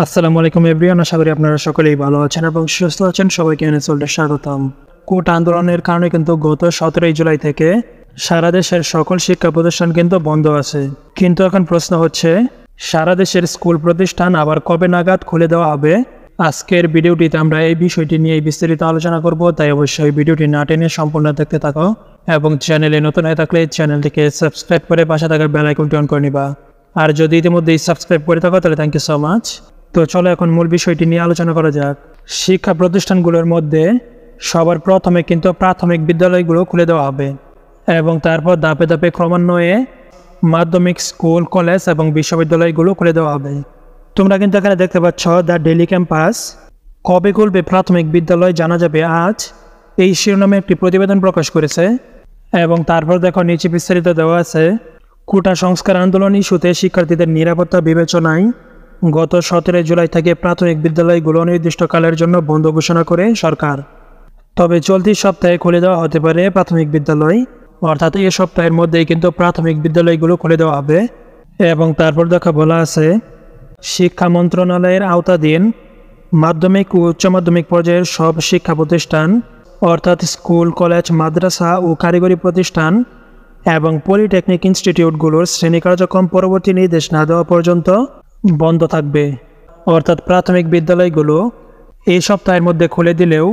আসসালামু আলাইকুম এভরিওয়ান, আশা করি আপনারা সকলেই ভালো আছেন এবং সুস্থ আছেন। সবাইকে এনএসওয়ার্ল্ডে স্বাগতম। কোটা আন্দোলনের কারণে কিন্তু গত 17 জুলাই থেকে সারা দেশের সকল শিক্ষা প্রতিষ্ঠান কিন্তু বন্ধ আছে। কিন্তু এখন প্রশ্ন হচ্ছে, সারা দেশের স্কুল প্রতিষ্ঠান আবার কবে নাগাদ খুলে দেওয়া হবে? আজকের ভিডিওটিতে আমরা এই বিষয়টি নিয়ে বিস্তারিত আলোচনা করব, তাই অবশ্যই ভিডিওটি না টেনে সম্পূর্ণ দেখতে থাকো এবং চ্যানেলে নতুন হয়ে থাকলে চ্যানেলটিকে সাবস্ক্রাইব করে পাশে থাকা বেল আইকনটি অন করে নিবা। আর যদি ইতিমধ্যেই সাবস্ক্রাইব করে থাকো তাহলে থ্যাংক ইউ সো মাচ। তো চলো এখন মূল বিষয়টি নিয়ে আলোচনা করা যাক। শিক্ষা প্রতিষ্ঠানগুলোর মধ্যে সবার প্রথমে কিন্তু প্রাথমিক বিদ্যালয়গুলো খুলে দেওয়া হবে এবং তারপর ধাপে ধাপে ক্রমান্বয়ে মাধ্যমিক স্কুল, কলেজ এবং বিশ্ববিদ্যালয়গুলো খুলে দেওয়া হবে। তোমরা কিন্তু এখানে দেখতে পাচ্ছ দ্য ডেইলি ক্যাম্পাস। কবে খুলবে প্রাথমিক বিদ্যালয় জানা যাবে আজ, এই শিরোনামে একটি প্রতিবেদন প্রকাশ করেছে। এবং তারপর দেখো নিচে বিস্তারিত দেওয়া আছে, কোটা সংস্কার আন্দোলন ইস্যুতে শিক্ষার্থীদের নিরাপত্তা বিবেচনায় গত 17 জুলাই থেকে প্রাথমিক বিদ্যালয়গুলো নির্দিষ্টকালের জন্য বন্ধ ঘোষণা করে সরকার। তবে চলতি সপ্তাহে খুলে দেওয়া হতে পারে প্রাথমিক বিদ্যালয়, অর্থাৎ এই সপ্তাহের মধ্যেই কিন্তু প্রাথমিক বিদ্যালয়গুলো খুলে দেওয়া হবে। এবং তারপর দেখা বলা আছে, শিক্ষা মন্ত্রণালয়ের আওতাধীন মাধ্যমিক ও উচ্চ মাধ্যমিক পর্যায়ের সব শিক্ষা প্রতিষ্ঠান অর্থাৎ স্কুল, কলেজ, মাদ্রাসা ও কারিগরি প্রতিষ্ঠান এবং পলিটেকনিক ইনস্টিটিউটগুলোর শ্রেণী কার্যক্রম পরবর্তী নির্দেশ না দেওয়া পর্যন্ত বন্ধ থাকবে। অর্থাৎ প্রাথমিক বিদ্যালয়গুলো এই সপ্তাহের মধ্যে খুলে দিলেও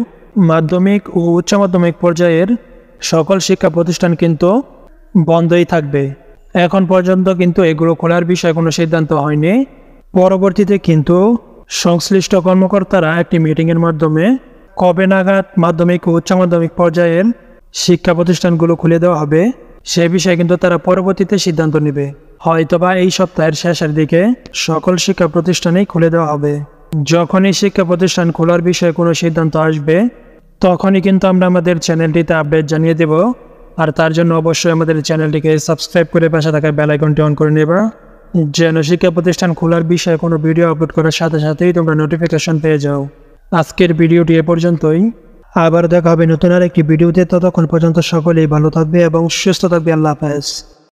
মাধ্যমিক ও উচ্চ মাধ্যমিক পর্যায়ের সকল শিক্ষা প্রতিষ্ঠান কিন্তু বন্ধই থাকবে। এখন পর্যন্ত কিন্তু এগুলো খোলার বিষয়ে কোনো সিদ্ধান্ত হয়নি। পরবর্তীতে কিন্তু সংশ্লিষ্ট কর্মকর্তারা একটি মিটিংয়ের মাধ্যমে কবে নাগাদ মাধ্যমিক ও উচ্চ মাধ্যমিক পর্যায়ের শিক্ষা প্রতিষ্ঠানগুলো খুলে দেওয়া হবে সে বিষয়ে কিন্তু তারা পরবর্তীতে সিদ্ধান্ত নেবে। হয়তোবা এই সপ্তাহের শেষের দিকে সকল শিক্ষা প্রতিষ্ঠানেই খুলে দেওয়া হবে। যখনই শিক্ষা প্রতিষ্ঠান খোলার বিষয়ে কোনো সিদ্ধান্ত আসবে তখনই কিন্তু আমরা আমাদের চ্যানেলটিতে আপডেট জানিয়ে দেব। আর তার জন্য অবশ্যই আমাদের চ্যানেলটিকে সাবস্ক্রাইব করে পাশে থাকা বেল আইকনটি অন করে নেবা, যেন শিক্ষা প্রতিষ্ঠান খোলার বিষয়ে কোনো ভিডিও আপলোড করার সাথে সাথেই তোমরা নোটিফিকেশন পেয়ে যাও। আজকের ভিডিওটি এ পর্যন্তই। আবার দেখা হবে নতুন আর একটি ভিডিওতে। ততক্ষণ পর্যন্ত সকলেই ভালো থাকবে এবং সুস্থ থাকবে। আল্লাহ হাফেজ।